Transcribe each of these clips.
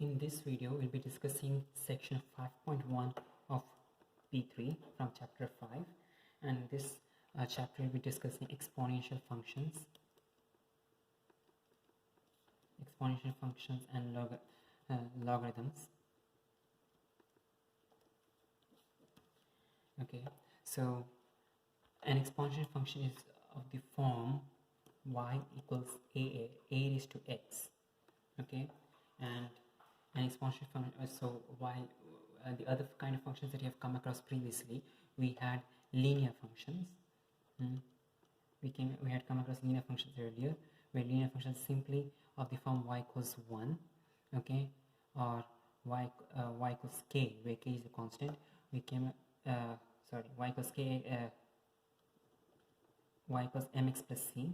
In this video, we'll be discussing section 5.1 of P3 from chapter 5, and this chapter will be discussing exponential functions and logarithms. Okay, so an exponential function is of the form y equals a raised to x. Okay, and an exponential function. So while the other kind of functions that you have come across previously, we had linear functions. We had come across linear functions earlier, where linear functions simply of the form y equals 1, okay, or y equals k, where k is a constant. We came y equals k, y equals mx plus c,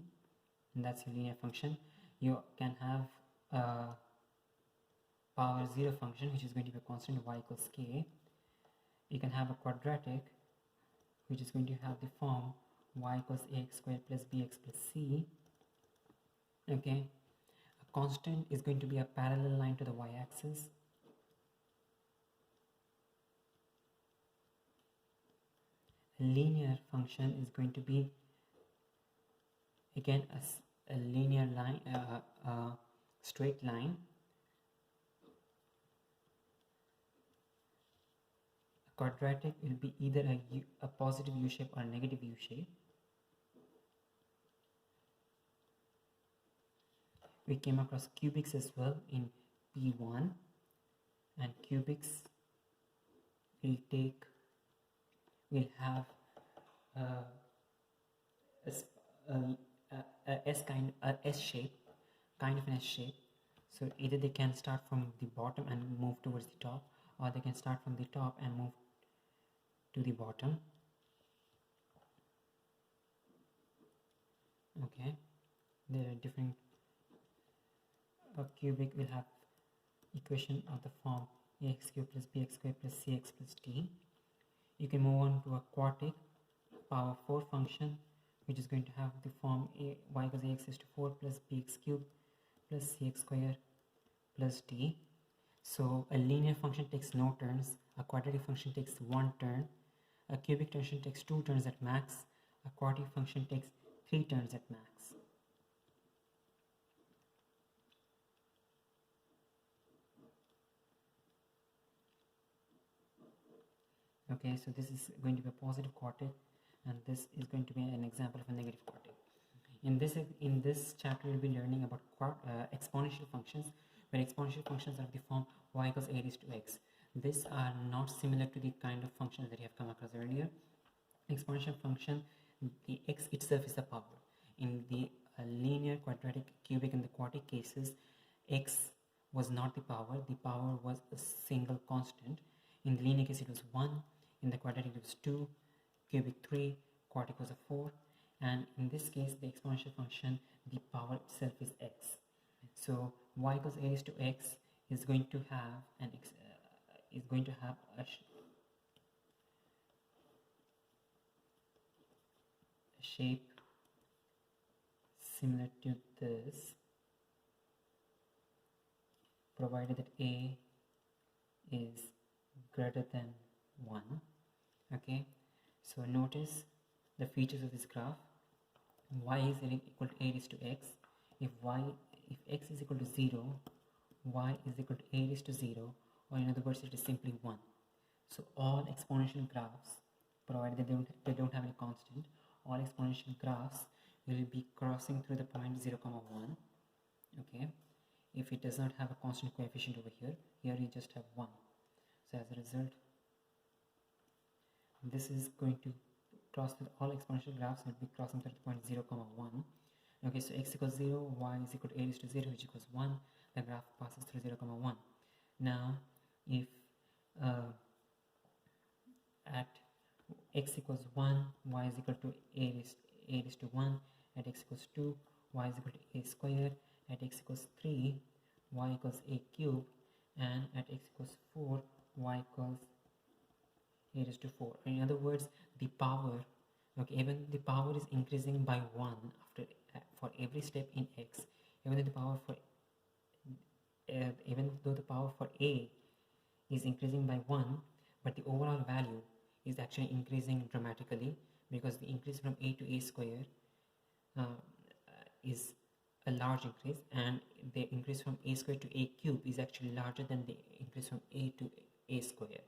and that's your linear function. You can have power 0 function, which is going to be a constant y equals k. You can have a quadratic, which is going to have the form y equals ax squared plus bx plus c. Okay, a constant is going to be a parallel line to the y-axis. A linear function is going to be again a linear line, straight line. A quadratic will be either a positive U shape or a negative U shape. We came across cubics as well in P1, and cubics will have a S shape, kind of an S shape. So either they can start from the bottom and move towards the top, or they can start from the top and move to the bottom. Okay, there are different. A cubic will have equation of the form ax cubed plus bx squared plus cx plus d. You can move on to a quartic power 4 function, which is going to have the form y equals ax raised to 4 plus bx cubed plus cx squared plus d. So a linear function takes no turns, a quadratic function takes 1 turn, a cubic function takes 2 turns at max, a quartic function takes 3 turns at max. Okay, so this is going to be a positive quartic, and this is going to be an example of a negative quartic. In this chapter, we'll be learning about exponential functions, where exponential functions are of the form y equals a raised to x. These are not similar to the kind of functions that you have come across earlier. Exponential function, the x itself is the power. In the linear, quadratic, cubic, and the quartic cases, x was not the power was a single constant. In the linear case, it was 1. In the quadratic, it was 2, cubic 3, quartic was a 4, and in this case, the exponential function, the power itself is x. So y equals a raised to x is going to have a shape similar to this, provided that a is greater than 1. Okay, so notice the features of this graph. Y is equal to a raised to x. If x is equal to 0, y is equal to a raised to 0, or in other words, it is simply 1. So all exponential graphs, provided they don't have any constant, all exponential graphs will be crossing through the point 0, 1. Okay, if it does not have a constant coefficient over here you just have 1. So as a result, this is going to cross with all exponential graphs, will be crossing through the point 0, 1. Okay, so x equals 0, y is equal to a raised to 0, which equals 1. The graph passes through 0, 1. Now, if at x equals 1, y is equal to a raised to 1, at x equals 2, y is equal to a squared, at x equals 3, y equals a cubed, and at x equals 4, y equals a raised to 4. In other words, the power, okay, even the power is increasing by 1 for every step in x. Even though the power for even though the power for a is increasing by 1, but the overall value is actually increasing dramatically, because the increase from a to a square is a large increase, and the increase from a square to a cube is actually larger than the increase from a to a square.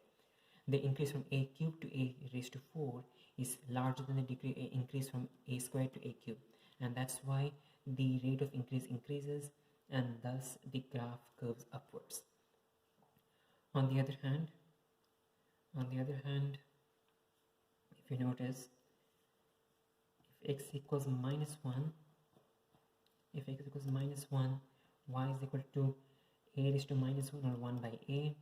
The increase from a cube to a raised to 4 is larger than the increase from a square to a cube, and that's why the rate of increase increases, and thus the graph curves upwards. On the other hand, if you notice, if x equals minus 1, y is equal to a raised to minus 1 or 1 by a.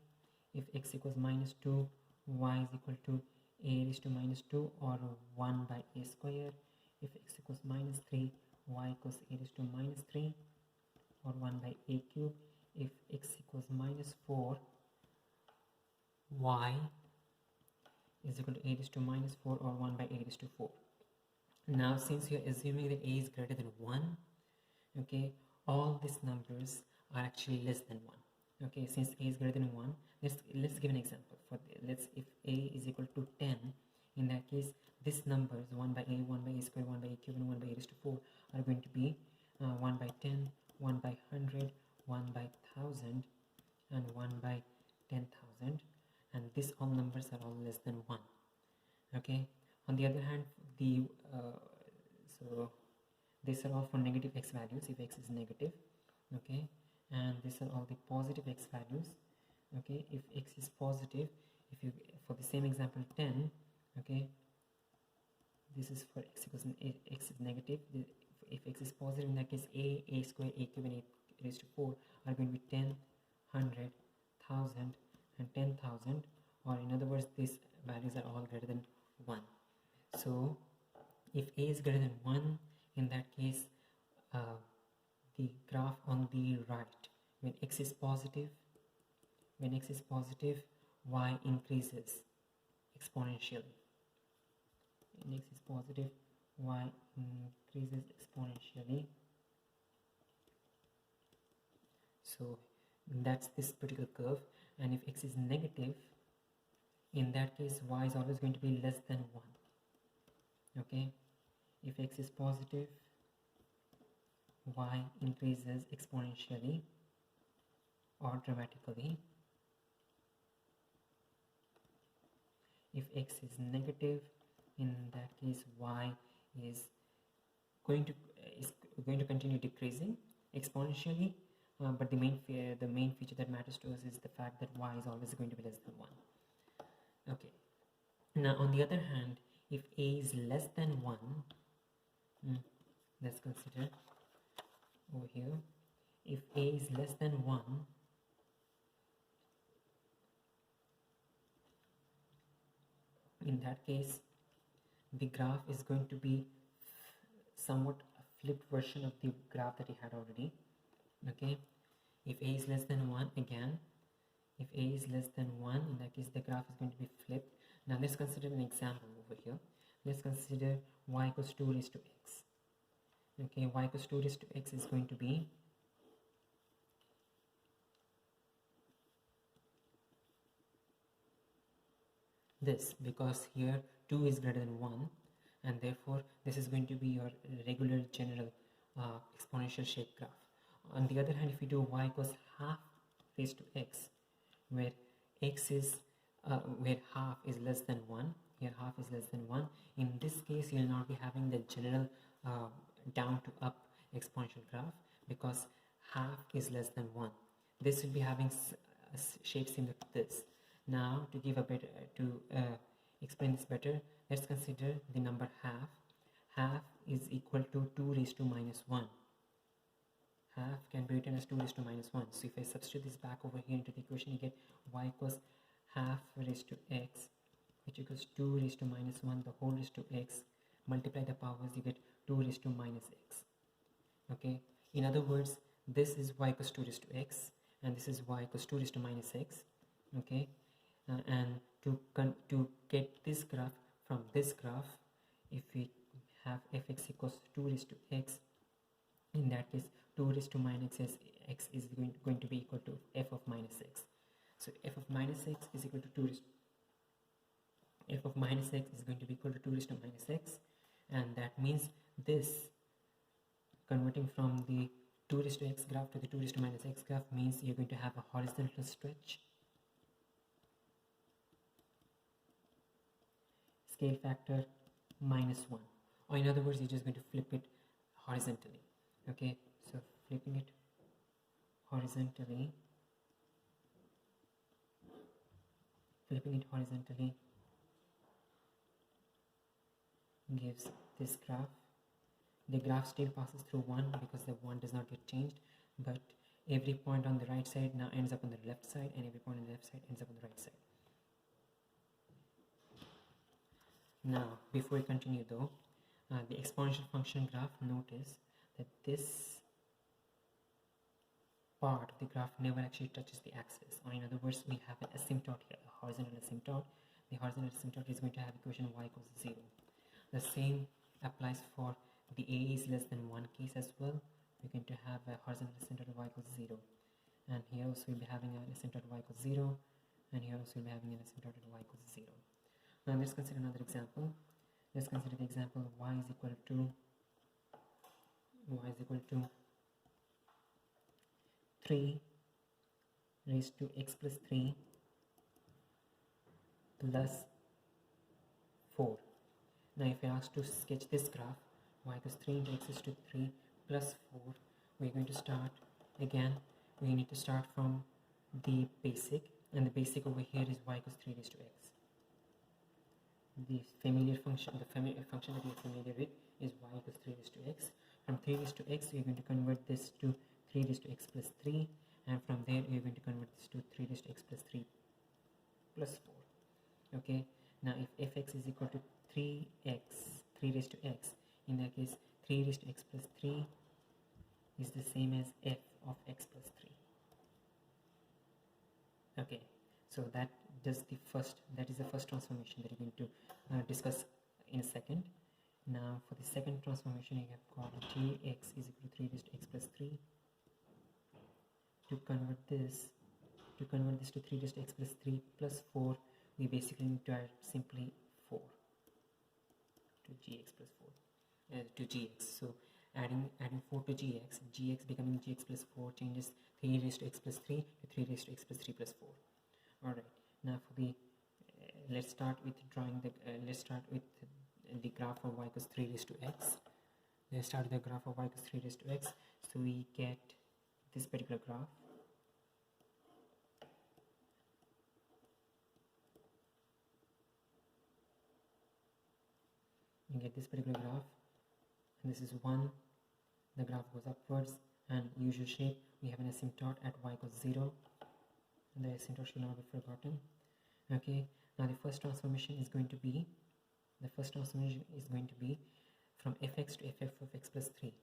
If x equals minus 2, y is equal to a raised to minus 2 or 1 by a square. If x equals minus 3, y equals a raised to minus 3 or 1 by a cube. If x equals minus 4, y is equal to a raised to minus 4 or 1 by a raised to 4. Now, since you're assuming that a is greater than 1, okay, all these numbers are actually less than 1. Okay, since a is greater than 1, let's give an example. If a is equal to 10, in that case, these numbers 1 by a, 1 by a square, 1 by a cube, and 1 by a raised to 4 are going to be 1 by 10, 1 by 100, 1 by 1000, and 1 by 10,000, and these all numbers are all less than 1. Okay. On the other hand, so these are all for negative x values if x is negative. Okay, and these are all the positive x values. Okay, if x is positive, if you, for the same example 10, okay, this is for x equals x is negative. If x is positive, in that case a square, a cube, and a raised to 4 are going to be 10, 100, 1000, and 10,000, or in other words, these values are all greater than 1. So if a is greater than 1, in that case the graph on the right, when x is positive, y increases exponentially. When x is positive, y increases exponentially. So that's this particular curve. And if x is negative, in that case y is always going to be less than 1. Okay, if x is positive, y increases exponentially or dramatically. If x is negative, in that case y is going to continue decreasing exponentially, but the main feature that matters to us is the fact that y is always going to be less than 1. Okay, now on the other hand, if a is less than 1, let's consider over here, if a is less than 1, in that case the graph is going to be somewhat a flipped version of the graph that we had already. Okay, if a is less than 1, again, if a is less than 1, in that case the graph is going to be flipped. Now let's consider an example over here. Let's consider y equals 2 raised to x. Okay, y equals 2 raised to x is going to be this, because here 2 is greater than 1, and therefore this is going to be your regular general exponential shape graph. On the other hand, if we do y equals half raised to x, where x is where half is less than 1, here half is less than 1, in this case you will not be having the general down to up exponential graph, because half is less than 1. This will be having a shape similar to this. Now to give a better explain this better, let's consider the number half. Half is equal to 2 raised to minus 1. Half can be written as 2 raised to minus 1. So if I substitute this back over here into the equation, you get y equals half raised to x, which equals 2 raised to minus 1 the whole raised to x. Multiply the powers, you get 2 raised to minus x. Okay, in other words, this is y equals 2 raised to x, and this is y equals 2 raised to minus x. Okay, and to get this graph from this graph, if we have fx equals 2 raised to x, In that case, 2 raised to minus x is going to be equal to f of minus x. So f of minus x is equal to 2 raised f of minus x is going to be equal to 2 raised to minus x, and that means this, converting from the 2 raised to x graph to the 2 raised to minus x graph, means you're going to have a horizontal stretch, scale factor -1, or in other words, you're just going to flip it horizontally. Okay, so flipping it horizontally gives this graph. The graph still passes through 1 because the 1 does not get changed, but every point on the right side now ends up on the left side, and every point on the left side ends up on the right side. Now, before we continue though, the exponential function graph, notice that this part of the graph never actually touches the axis, or in other words, we have an asymptote here, a horizontal asymptote. The horizontal asymptote is going to have equation y equals 0. The same applies for the a is less than 1 case as well. We're going to have a horizontal asymptote of y equals 0, and here also we'll be having an asymptote of y equals 0, and here also we'll be having an asymptote of y equals 0. Now let's consider another example. Let's consider the example of y is equal to 3 raised to x plus 3 plus 4. Now if I ask to sketch this graph, y equals 3 into x is to 3 plus 4, we're going to start again. We need to start from the basic, and the basic over here is y equals 3 raised to x. The familiar function, function that we're familiar with is y equals 3 raised to x. From 3 raised to x, we're going to convert this to 3 raised to x plus 3, and from there we're going to convert this to 3 raised to x plus 3 plus 4. Okay, now if fx is equal to 3 raised to x, in that case 3 raised to x plus 3 is the same as f of x plus 3. Okay, so that is the first transformation that we're going to discuss in a second. Now for the second transformation, you have got gx is equal to 3 raised to x plus 3. To convert this to 3 raised to x plus 3 plus 4, we basically need to add simply 4 to gx plus 4 to gx. So adding 4 to gx becoming gx plus 4 changes 3 raised to x plus 3 to 3 raised to x plus 3 plus 4. All right. Now for the let's start with drawing the the graph of y equals 3 raised to x. Let's start the graph of y equals 3 raised to x. So we get this particular graph. You get this particular graph, and this is 1. The graph goes upwards, and usual shape, we have an asymptote at y equals 0, and the asymptote should not be forgotten. Okay, now the first transformation is going to be from fx to ff of x plus 3.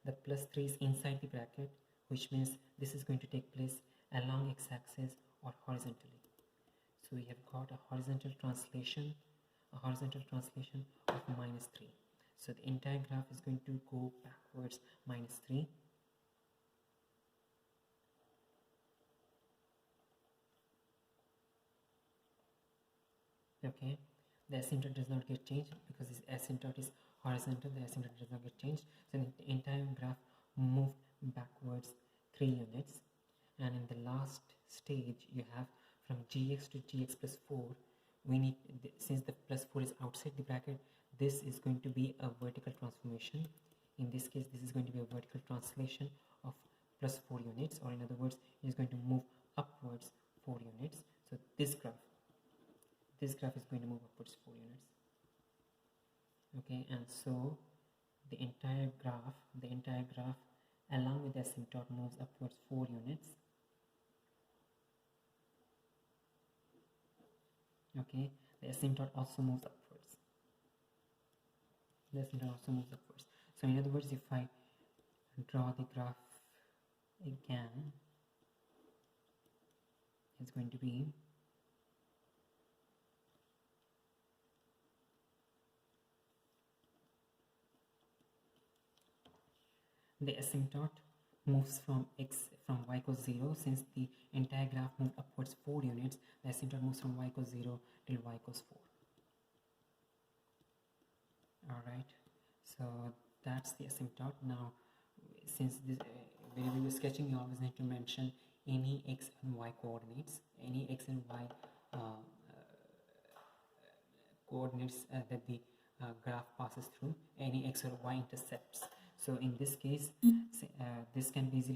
The plus 3 is inside the bracket, which means this is going to take place along x-axis or horizontally. So we have got a horizontal translation of -3. So the entire graph is going to go backwards -3. Okay, the asymptote does not get changed because this asymptote is horizontal. The asymptote does not get changed, so the entire graph moved backwards 3 units. And in the last stage, you have from gx to gx plus 4. We need, since the plus 4 is outside the bracket, this is going to be a vertical transformation. In this case, this is going to be a vertical translation of plus 4 units, or in other words, it is going to move upwards 4 units. So this graph is going to move upwards 4 units. Okay, and so the entire graph along with the asymptote moves upwards 4 units. Okay, the asymptote also moves upwards. So in other words, if I draw the graph again, it's going to be the asymptote moves from y equals 0. Since the entire graph moved upwards 4 units, the asymptote moves from y equals 0 till y equals 4. Alright, so that's the asymptote. Now, since this whenever you're sketching, you always need to mention any x and y coordinates, any x and y coordinates that the graph passes through, any x or y intercepts. So in this case, this can be easily